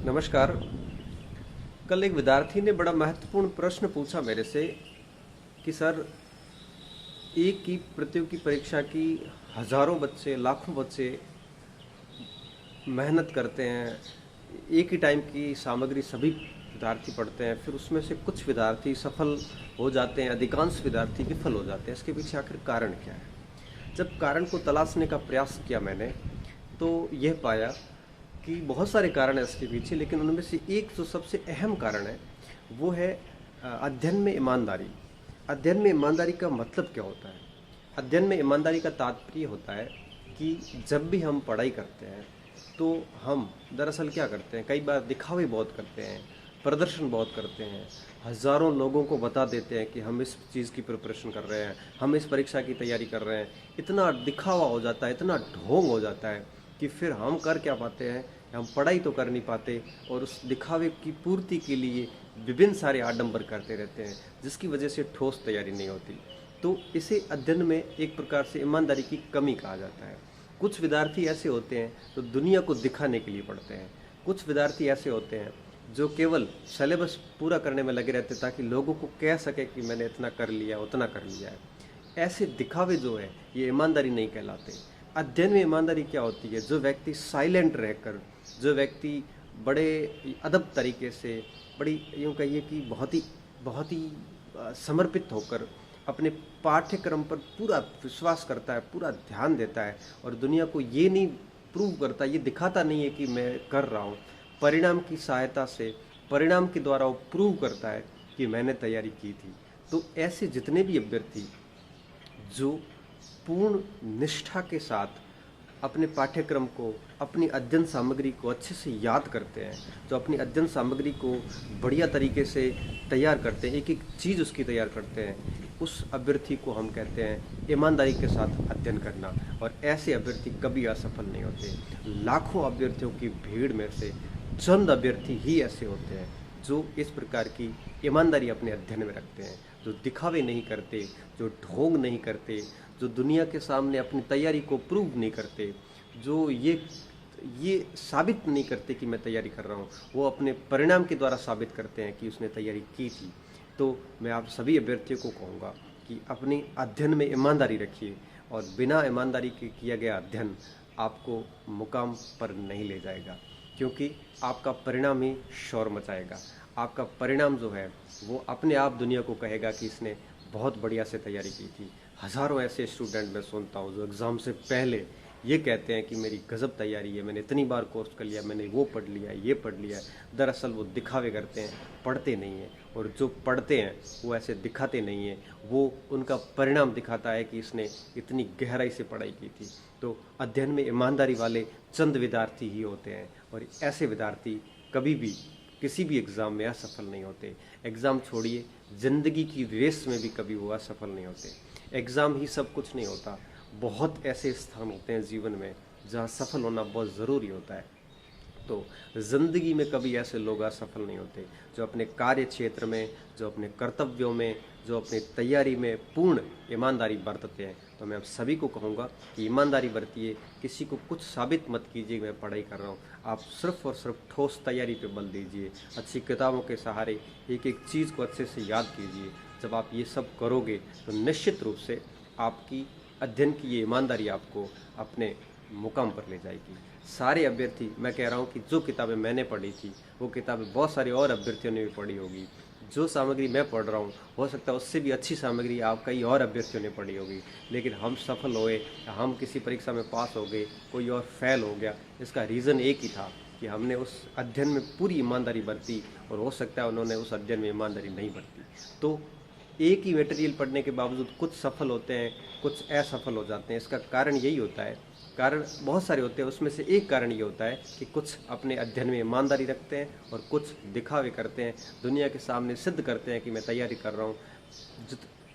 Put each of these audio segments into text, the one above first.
नमस्कार। कल एक विद्यार्थी ने बड़ा महत्वपूर्ण प्रश्न पूछा मेरे से कि सर, एक ही प्रतियोगी परीक्षा की हजारों बच्चे, लाखों बच्चे मेहनत करते हैं। एक ही टाइम की सामग्री सभी विद्यार्थी पढ़ते हैं, फिर उसमें से कुछ विद्यार्थी सफल हो जाते हैं, अधिकांश विद्यार्थी विफल हो जाते हैं। इसके पीछे आखिर कारण क्या है? जब कारण को तलाशने का प्रयास किया मैंने, तो यह पाया कि बहुत सारे कारण हैं इसके पीछे, लेकिन उनमें से एक जो सबसे अहम कारण है वो है अध्ययन में ईमानदारी। अध्ययन में ईमानदारी का मतलब क्या होता है? अध्ययन में ईमानदारी का तात्पर्य होता है कि जब भी हम पढ़ाई करते हैं तो हम दरअसल क्या करते हैं, कई बार दिखावे बहुत करते हैं, प्रदर्शन बहुत करते हैं, हज़ारों लोगों को बता देते हैं कि हम इस चीज़ की प्रिपरेशन कर रहे हैं, हम इस परीक्षा की तैयारी कर रहे हैं। इतना दिखावा हो जाता है, इतना ढोंग हो जाता है कि फिर हम कर क्या पाते हैं, हम पढ़ाई तो कर नहीं पाते और उस दिखावे की पूर्ति के लिए विभिन्न सारे आडंबर करते रहते हैं, जिसकी वजह से ठोस तैयारी नहीं होती। तो इसे अध्ययन में एक प्रकार से ईमानदारी की कमी कहा जाता है। कुछ विद्यार्थी ऐसे होते हैं जो दुनिया को दिखाने के लिए पढ़ते हैं। कुछ विद्यार्थी ऐसे होते हैं जो केवल सिलेबस पूरा करने में लगे रहते हैं ताकि लोगों को कह सके कि मैंने इतना कर लिया, उतना कर लिया है। ऐसे दिखावे जो है ये ईमानदारी नहीं कहलाते। अध्ययन में ईमानदारी क्या होती है? जो व्यक्ति साइलेंट रहकर, जो व्यक्ति बड़े अदब तरीके से, बड़ी यूँ कहिए कि बहुत ही समर्पित होकर अपने पाठ्यक्रम पर पूरा विश्वास करता है, पूरा ध्यान देता है और दुनिया को ये नहीं प्रूव करता, ये दिखाता नहीं है कि मैं कर रहा हूँ। परिणाम की सहायता से, परिणाम के द्वारा वो प्रूव करता है कि मैंने तैयारी की थी। तो ऐसे जितने भी अभ्यर्थी जो पूर्ण निष्ठा के साथ अपने पाठ्यक्रम को, अपनी अध्ययन सामग्री को अच्छे से याद करते हैं, जो अपनी अध्ययन सामग्री को बढ़िया तरीके से तैयार करते हैं, एक एक चीज़ उसकी तैयार करते हैं, उस अभ्यर्थी को हम कहते हैं ईमानदारी के साथ अध्ययन करना। और ऐसे अभ्यर्थी कभी असफल नहीं होते। लाखों अभ्यर्थियों की भीड़ में से चंद अभ्यर्थी ही ऐसे होते हैं जो इस प्रकार की ईमानदारी अपने अध्ययन में रखते हैं, जो दिखावे नहीं करते, जो ढोंग नहीं करते, जो दुनिया के सामने अपनी तैयारी को प्रूव नहीं करते, जो ये साबित नहीं करते कि मैं तैयारी कर रहा हूँ, वो अपने परिणाम के द्वारा साबित करते हैं कि उसने तैयारी की थी। तो मैं आप सभी अभ्यर्थियों को कहूँगा कि अपनी अध्ययन में ईमानदारी रखिए और बिना ईमानदारी के किया गया अध्ययन आपको मुकाम पर नहीं ले जाएगा, क्योंकि आपका परिणाम ही शोर मचाएगा। आपका परिणाम जो है वो अपने आप दुनिया को कहेगा कि इसने बहुत बढ़िया से तैयारी की थी। हज़ारों ऐसे स्टूडेंट मैं सुनता हूँ जो एग्ज़ाम से पहले ये कहते हैं कि मेरी गज़ब तैयारी है, मैंने इतनी बार कोर्स कर लिया, मैंने वो पढ़ लिया, ये पढ़ लिया। दरअसल वो दिखावे करते हैं, पढ़ते नहीं हैं। और जो पढ़ते हैं वो ऐसे दिखाते नहीं हैं, वो उनका परिणाम दिखाता है कि इसने इतनी गहराई से पढ़ाई की थी। तो अध्ययन में ईमानदारी वाले चंद विद्यार्थी ही होते हैं और ऐसे विद्यार्थी कभी भी किसी भी एग्ज़ाम में असफल नहीं होते। एग्ज़ाम छोड़िए, ज़िंदगी की रेस में भी कभी वो असफल नहीं होते। एग्ज़ाम ही सब कुछ नहीं होता। बहुत ऐसे स्थान होते हैं जीवन में जहाँ सफल होना बहुत ज़रूरी होता है। तो ज़िंदगी में कभी ऐसे लोग असफल नहीं होते जो अपने कार्य क्षेत्र में, जो अपने कर्तव्यों में, जो अपनी तैयारी में पूर्ण ईमानदारी बरतते हैं। तो मैं आप सभी को कहूँगा कि ईमानदारी बरतिए, किसी को कुछ साबित मत कीजिए मैं पढ़ाई कर रहा हूँ। आप सिर्फ और सिर्फ ठोस तैयारी पे बल दीजिए, अच्छी किताबों के सहारे एक एक चीज़ को अच्छे से याद कीजिए। जब आप ये सब करोगे तो निश्चित रूप से आपकी अध्ययन की ये ईमानदारी आपको अपने मुकाम पर ले जाएगी। सारे अभ्यर्थी, मैं कह रहा हूँ कि जो किताबें मैंने पढ़ी थी वो किताबें बहुत सारे और अभ्यर्थियों ने भी पढ़ी होगी। जो सामग्री मैं पढ़ रहा हूँ हो सकता है उससे भी अच्छी सामग्री आप कई और अभ्यर्थियों ने पढ़ी होगी, लेकिन हम सफल हुए, हम किसी परीक्षा में पास हो गए, कोई और फेल हो गया। इसका रीज़न एक ही था कि हमने उस अध्ययन में पूरी ईमानदारी बरती और हो सकता है उन्होंने उस अध्ययन में ईमानदारी नहीं बरती। तो एक ही मटेरियल पढ़ने के बावजूद कुछ सफल होते हैं, कुछ असफल हो जाते हैं। इसका कारण यही होता है, कारण बहुत सारे होते हैं, उसमें से एक कारण ये होता है कि कुछ अपने अध्ययन में ईमानदारी रखते हैं और कुछ दिखावे करते हैं, दुनिया के सामने सिद्ध करते हैं कि मैं तैयारी कर रहा हूँ।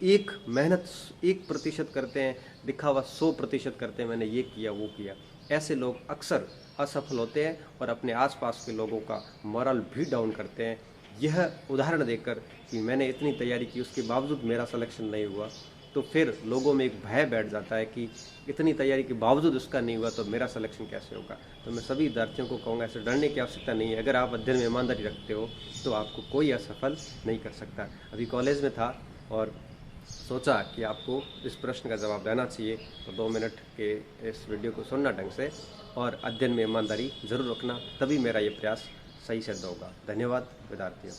एक मेहनत 1% करते हैं, दिखावा 100% करते हैं, मैंने ये किया वो किया। ऐसे लोग अक्सर असफल होते हैं और अपने आसपास के लोगों का मोरल भी डाउन करते हैं। यह उदाहरण देकर कि मैंने इतनी तैयारी की उसके बावजूद मेरा सिलेक्शन नहीं हुआ, तो फिर लोगों में एक भय बैठ जाता है कि इतनी तैयारी के बावजूद उसका नहीं हुआ तो मेरा सिलेक्शन कैसे होगा। तो मैं सभी विद्यार्थियों को कहूँगा, ऐसे डरने की आवश्यकता नहीं है। अगर आप अध्ययन में ईमानदारी रखते हो तो आपको कोई असफल नहीं कर सकता। अभी कॉलेज में था और सोचा कि आपको इस प्रश्न का जवाब देना चाहिए, तो 2 मिनट के इस वीडियो को सुनना ढंग से और अध्ययन में ईमानदारी जरूर रखना, तभी मेरा ये प्रयास सही सिद्ध होगा। धन्यवाद विद्यार्थियों।